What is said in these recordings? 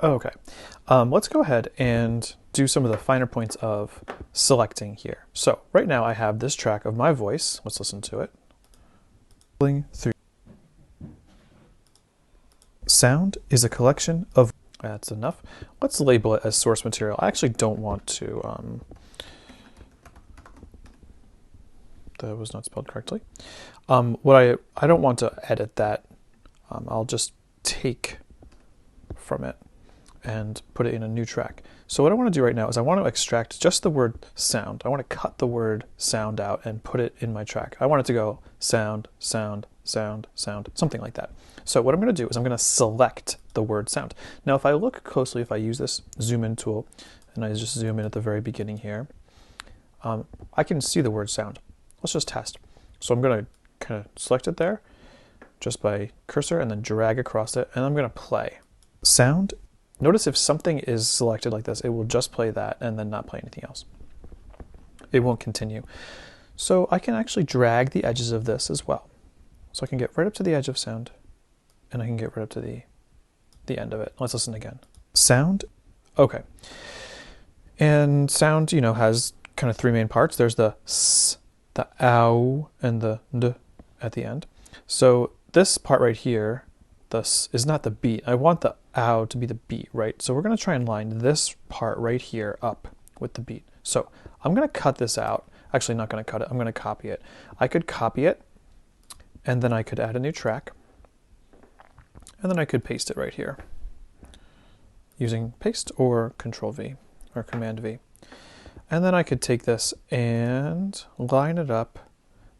Okay, let's go ahead and do some of the finer points of selecting here. So right now I have this track of my voice. Let's listen to it. Through. Sound is a collection of... That's enough. Let's label it as source material. I actually don't want to... that was not spelled correctly. I don't want to edit that. I'll just take from it and put it in a new track. So what I want to do right now is I want to extract just the word sound. I want to cut the word sound out and put it in my track. I want it to go sound, sound, sound, sound, something like that. So what I'm going to do is I'm going to select the word sound. Now if I look closely, if I use this zoom in tool and I just zoom in at the very beginning here, I can see the word sound. Let's just test. So I'm going to kind of select it there just by cursor and then drag across it, and I'm going to play. Sound. Notice if something is selected like this, it will just play that and then not play anything else. It won't continue. So I can actually drag the edges of this as well. So I can get right up to the edge of sound and I can get right up to the end of it. Let's listen again. Sound. Okay. And sound, you know, has kind of three main parts. There's the s, the ow, and the d at the end. So this part right here, this is not the beat. I want the ow to be the beat, right? So we're going to try and line this part right here up with the beat. So I'm going to cut this out. Actually, not going to cut it. I'm going to copy it. I could copy it, and then I could add a new track, and then I could paste it right here using paste or Control V or Command V. And then I could take this and line it up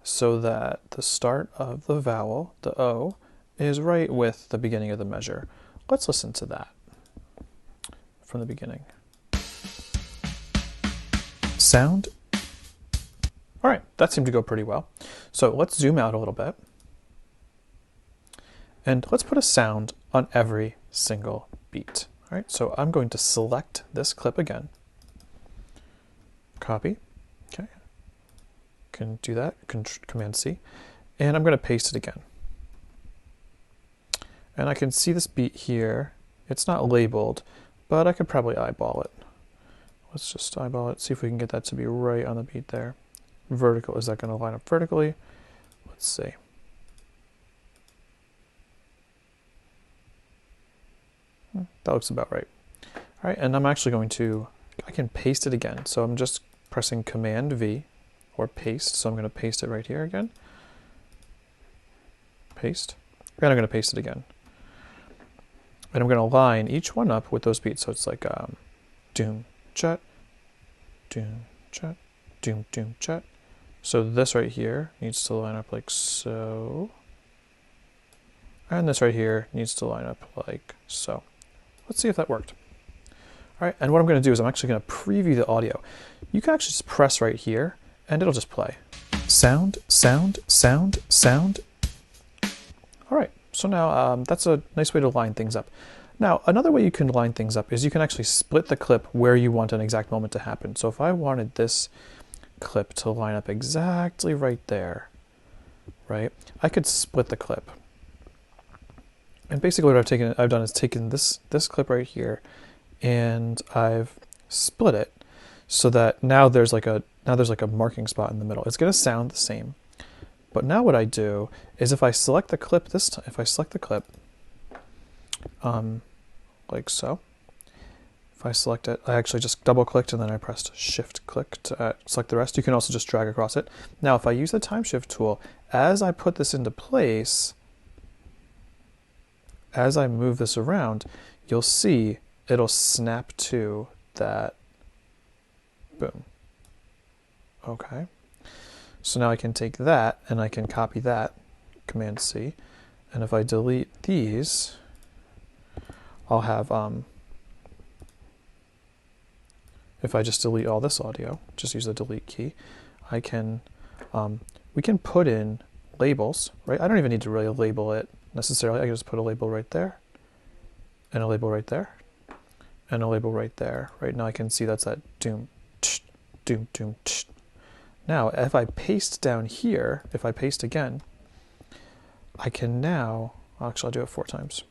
so that the start of the vowel, the O, is right with the beginning of the measure. Let's listen to that from the beginning. Sound. All right, that seemed to go pretty well. So let's zoom out a little bit. And let's put a sound on every single beat. All right, so I'm going to select this clip again. Copy. Okay. Can do that. Command C. And I'm going to paste it again. And I can see this beat here. It's not labeled, but I could probably eyeball it. Let's just eyeball it, see if we can get that to be right on the beat there. Vertical, is that going to line up vertically? Let's see. That looks about right. All right, and I'm actually going to, I can paste it again. So I'm just pressing Command V or paste. So I'm going to paste it right here again. Paste. And I'm going to paste it again. And I'm going to line each one up with those beats. So it's like doom, chat, doom, chat, doom, doom, chat. So this right here needs to line up like so. And this right here needs to line up like so. Let's see if that worked. All right, and what I'm going to do is I'm actually going to preview the audio. You can actually just press right here and it'll just play. Sound, sound, sound, sound. All right, so now that's a nice way to line things up. Now, another way you can line things up is you can actually split the clip where you want an exact moment to happen. So if I wanted this clip to line up exactly right there, right, I could split the clip. And basically what I've done is taken this clip right here and I've split it so that now there's like a marking spot in the middle. It's going to sound the same. But now what I do is if I select the clip this time, if I select the clip like so, if I select it, I actually just double clicked and then I pressed shift click to select the rest. You can also just drag across it. Now if I use the time shift tool, as I put this into place, as I move this around, you'll see it'll snap to that. Boom. Okay. So now I can take that and I can copy that, Command C, and if I delete these, I'll have, if I just delete all this audio, just use the delete key, I can, we can put in labels, right? I don't even need to really label it necessarily. I can just put a label right there, and a label right there, and a label right there. Right now I can see that's that doom, tsh, doom, doom, tsh. Now, if I paste down here, if I paste again, I can now, actually I'll do it 4 times.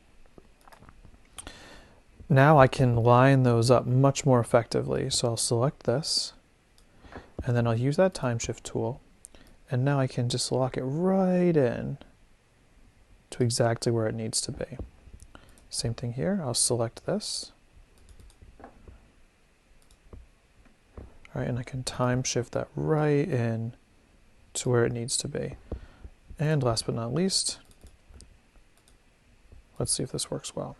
Now I can line those up much more effectively. So I'll select this, and then I'll use that time shift tool, and now I can just lock it right in to exactly where it needs to be. Same thing here, I'll select this. All right, and I can time shift that right in to where it needs to be. And last but not least, let's see if this works well.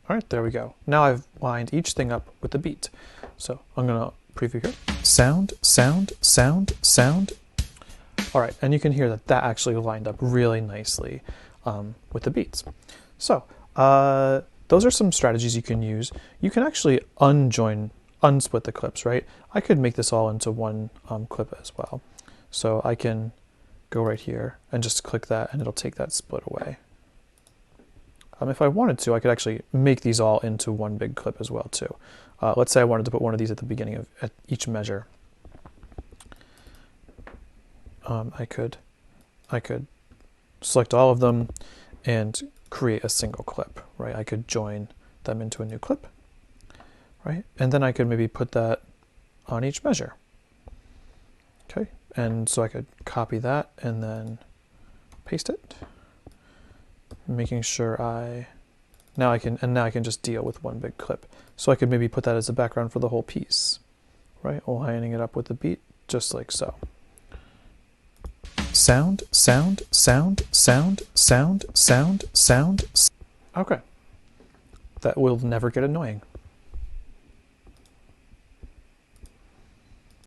All right, there we go. Now I've lined each thing up with the beat. So I'm gonna preview here. Sound, sound, sound, sound. All right, and you can hear that that actually lined up really nicely with the beats. So those are some strategies you can use. You can actually unsplit the clips, right? I could make this all into one clip as well. So I can go right here and just click that and it'll take that split away. If I wanted to, I could actually make these all into one big clip as well too. Let's say I wanted to put one of these at the beginning of at each measure. I could select all of them and create a single clip, right? I could join them into a new clip, right? And then I could maybe put that on each measure. Okay, and so I could copy that and then paste it, making sure now I can just deal with one big clip. So I could maybe put that as a background for the whole piece, right? Lining it up with the beat, just like so. Sound, sound, sound, sound, sound, sound, sound. Okay. That will never get annoying.